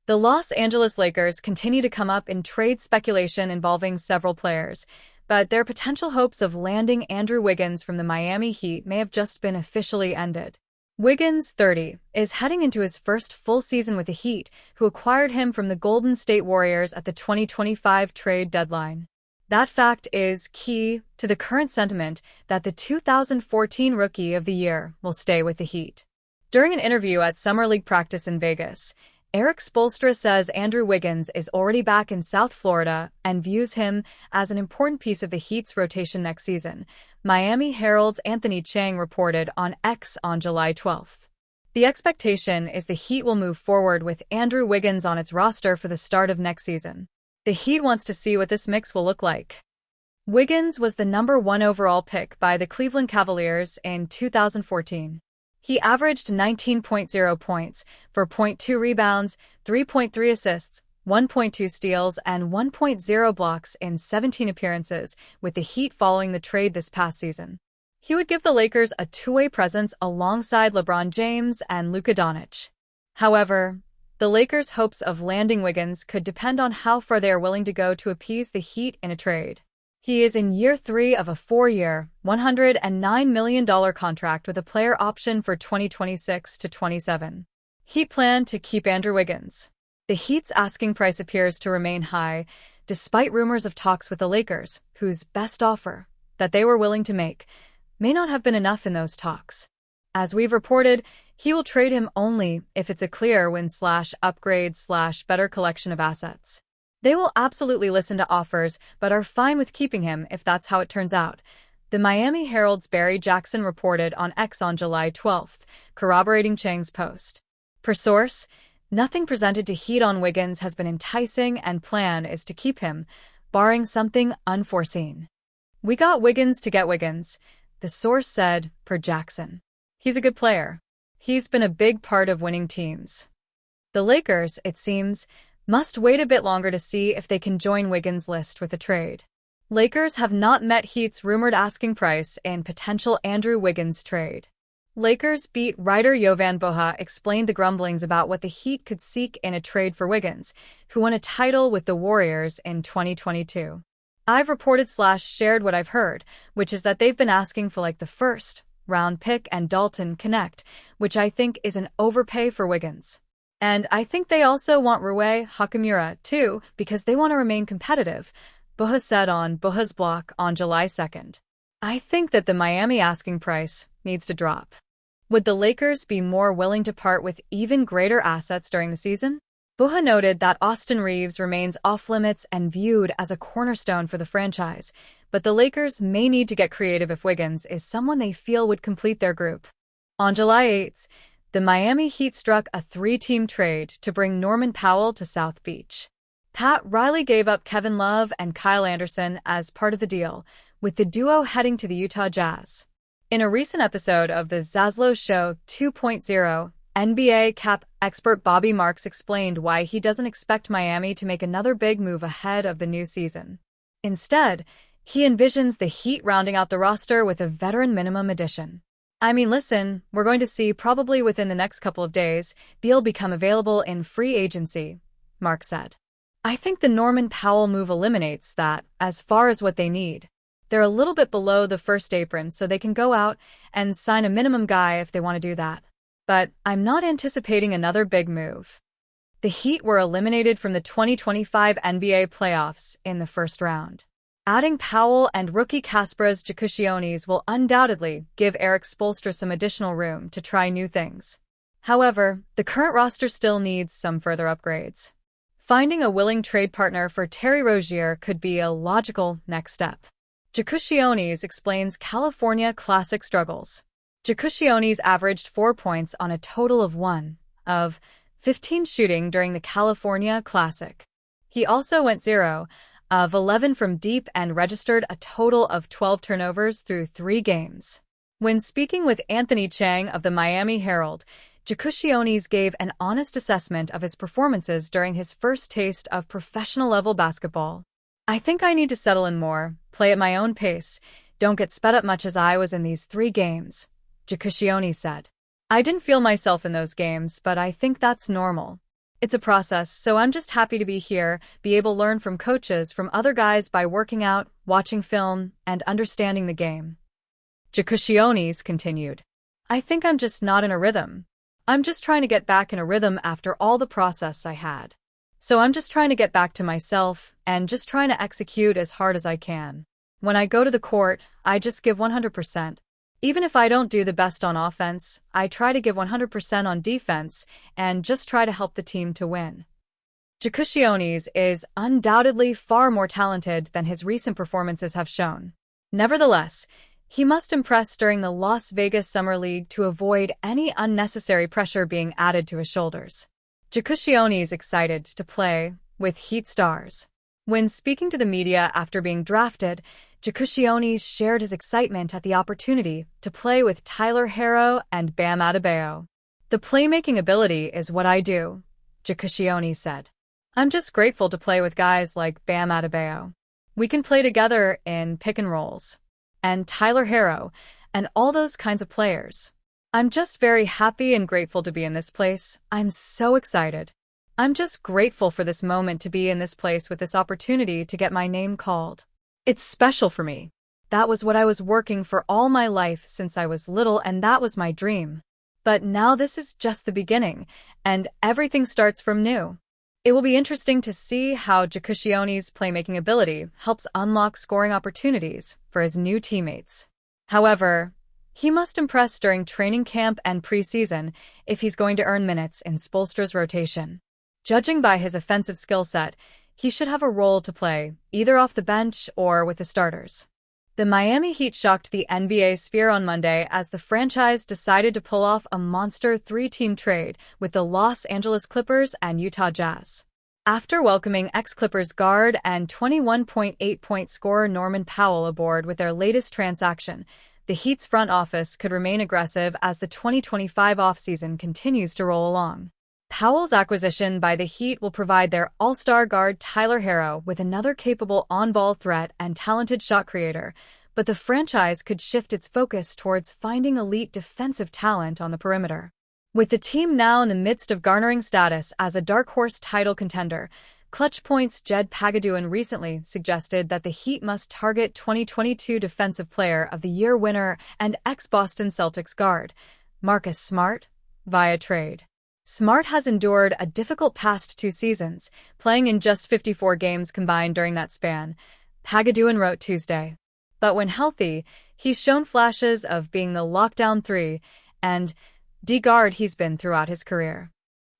The Los Angeles Lakers continue to come up in trade speculation involving several players, but their potential hopes of landing Andrew Wiggins from the Miami Heat may have just been officially ended. Wiggins, 30, is heading into his first full season with the Heat, who acquired him from the Golden State Warriors at the 2025 trade deadline. That fact is key to the current sentiment that the 2014 Rookie of the Year will stay with the Heat. During an interview at Summer League practice in Vegas, Erik Spoelstra says Andrew Wiggins is already back in South Florida and views him as an important piece of the Heat's rotation next season, Miami Herald's Anthony Chiang reported on X on July 12. The expectation is the Heat will move forward with Andrew Wiggins on its roster for the start of next season. The Heat wants to see what this mix will look like. Wiggins was the number 1 overall pick by the Cleveland Cavaliers in 2014. He averaged 19.0 points, 4.2 rebounds, 3.3 assists, 1.2 steals, and 1.0 blocks in 17 appearances with the Heat following the trade this past season. He would give the Lakers a two-way presence alongside LeBron James and Luka Doncic. However, the Lakers' hopes of landing Wiggins could depend on how far they are willing to go to appease the Heat in a trade. He is in year 3 of a 4-year, $109 million contract with a player option for 2026 to 27. Heat plan to keep Andrew Wiggins. The Heat's asking price appears to remain high, despite rumors of talks with the Lakers, whose best offer that they were willing to make may not have been enough in those talks. As we've reported, he will trade him only if it's a clear win/upgrade/better collection of assets. They will absolutely listen to offers, but are fine with keeping him if that's how it turns out. The Miami Herald's Barry Jackson reported on X on July 12, corroborating Chiang's post. Per source, nothing presented to Heat on Wiggins has been enticing and plan is to keep him, barring something unforeseen. We got Wiggins to get Wiggins, the source said, per Jackson. He's a good player. He's been a big part of winning teams. The Lakers, it seems, must wait a bit longer to see if they can join Wiggins' list with a trade. Lakers have not met Heat's rumored asking price in potential Andrew Wiggins trade. Lakers beat writer Jovan Boha explained the grumblings about what the Heat could seek in a trade for Wiggins, who won a title with the Warriors in 2022. I've reported/shared what I've heard, which is that they've been asking for like the first-round pick and Dalton Connect, which I think is an overpay for Wiggins. And I think they also want Rui Hachimura, too, because they want to remain competitive, Boha said on Boha's block on July 2nd. I think that the Miami asking price needs to drop. Would the Lakers be more willing to part with even greater assets during the season? Boha noted that Austin Reeves remains off-limits and viewed as a cornerstone for the franchise, but the Lakers may need to get creative if Wiggins is someone they feel would complete their group. On July 8th, the Miami Heat struck a 3-team trade to bring Norman Powell to South Beach. Pat Riley gave up Kevin Love and Kyle Anderson as part of the deal, with the duo heading to the Utah Jazz. In a recent episode of the Zaslow Show 2.0, NBA cap expert Bobby Marks explained why he doesn't expect Miami to make another big move ahead of the new season. Instead, he envisions the Heat rounding out the roster with a veteran minimum addition. I mean, listen, we're going to see probably within the next couple of days, Beal become available in free agency, Mark said. I think the Norman Powell move eliminates that as far as what they need. They're a little bit below the first apron, so they can go out and sign a minimum guy if they want to do that. But I'm not anticipating another big move. The Heat were eliminated from the 2025 NBA playoffs in the first round. Adding Powell and rookie Kasparas Jakušionis will undoubtedly give Erik Spoelstra some additional room to try new things. However, the current roster still needs some further upgrades. Finding a willing trade partner for Terry Rozier could be a logical next step. Jakušionis explains California Classic struggles. Jakušionis averaged 4 points on a total of 1 of 15 shooting during the California Classic. He also went 0 of 11 from deep and registered a total of 12 turnovers through 3 games. When speaking with Anthony Chiang of the Miami Herald, Jakušionis gave an honest assessment of his performances during his first taste of professional-level basketball. I think I need to settle in more, play at my own pace, don't get sped up much as I was in these 3 games, Jakušionis said. I didn't feel myself in those games, but I think that's normal. It's a process, so I'm just happy to be here, be able to learn from coaches, from other guys by working out, watching film, and understanding the game. Jakushionis continued. I think I'm just not in a rhythm. I'm just trying to get back in a rhythm after all the process I had. So I'm just trying to get back to myself and just trying to execute as hard as I can. When I go to the court, I just give 100%. Even if I don't do the best on offense, I try to give 100% on defense and just try to help the team to win. Jakushionis is undoubtedly far more talented than his recent performances have shown. Nevertheless, he must impress during the Las Vegas Summer League to avoid any unnecessary pressure being added to his shoulders. Jakushionis is excited to play with Heat stars. When speaking to the media after being drafted, Jakushionis shared his excitement at the opportunity to play with Tyler Herro and Bam Adebayo. The playmaking ability is what I do, Jakushionis said. I'm just grateful to play with guys like Bam Adebayo. We can play together in pick and rolls. And Tyler Herro, and all those kinds of players. I'm just very happy and grateful to be in this place. I'm so excited. I'm just grateful for this moment to be in this place with this opportunity to get my name called. It's special for me. That was what I was working for all my life since I was little, and that was my dream. But now this is just the beginning, and everything starts from new. It will be interesting to see how Jakushionis' playmaking ability helps unlock scoring opportunities for his new teammates. However, he must impress during training camp and preseason if he's going to earn minutes in Spoelstra's rotation. Judging by his offensive skill set, he should have a role to play, either off the bench or with the starters. The Miami Heat shocked the NBA sphere on Monday as the franchise decided to pull off a monster three-team trade with the Los Angeles Clippers and Utah Jazz. After welcoming ex-Clippers guard and 21.8-point scorer Norman Powell aboard with their latest transaction, the Heat's front office could remain aggressive as the 2025 offseason continues to roll along. Powell's acquisition by the Heat will provide their all-star guard Tyler Herro with another capable on-ball threat and talented shot creator, but the franchise could shift its focus towards finding elite defensive talent on the perimeter. With the team now in the midst of garnering status as a dark horse title contender, Clutch Point's Jed Pagaduan recently suggested that the Heat must target 2022 Defensive Player of the Year winner and ex-Boston Celtics guard, Marcus Smart, via trade. Smart has endured a difficult past 2 seasons, playing in just 54 games combined during that span, Pagaduan wrote Tuesday. But when healthy, he's shown flashes of being the lockdown 3 and D guard he's been throughout his career.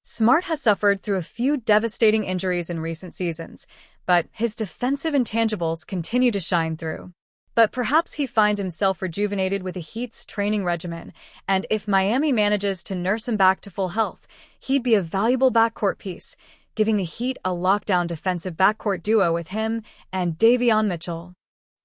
Smart has suffered through a few devastating injuries in recent seasons, but his defensive intangibles continue to shine through. But perhaps he finds himself rejuvenated with the Heat's training regimen, and if Miami manages to nurse him back to full health, he'd be a valuable backcourt piece, giving the Heat a lockdown defensive backcourt duo with him and Davion Mitchell.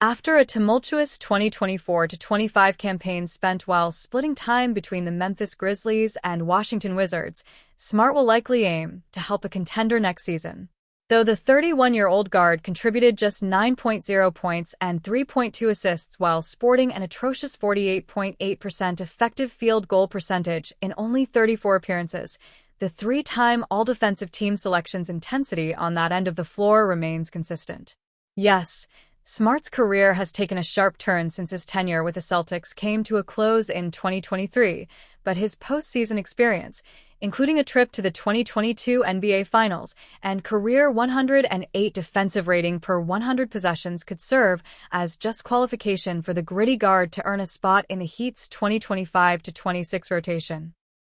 After a tumultuous 2024-25 campaign spent while splitting time between the Memphis Grizzlies and Washington Wizards, Smart will likely aim to help a contender next season. Though the 31-year-old guard contributed just 9.0 points and 3.2 assists while sporting an atrocious 48.8% effective field goal percentage in only 34 appearances, the 3-time All-Defensive Team selection's intensity on that end of the floor remains consistent. Yes, Smart's career has taken a sharp turn since his tenure with the Celtics came to a close in 2023, but his postseason experience, including a trip to the 2022 NBA Finals and career 108 defensive rating per 100 possessions, could serve as just qualification for the gritty guard to earn a spot in the Heat's 2025-26 rotation.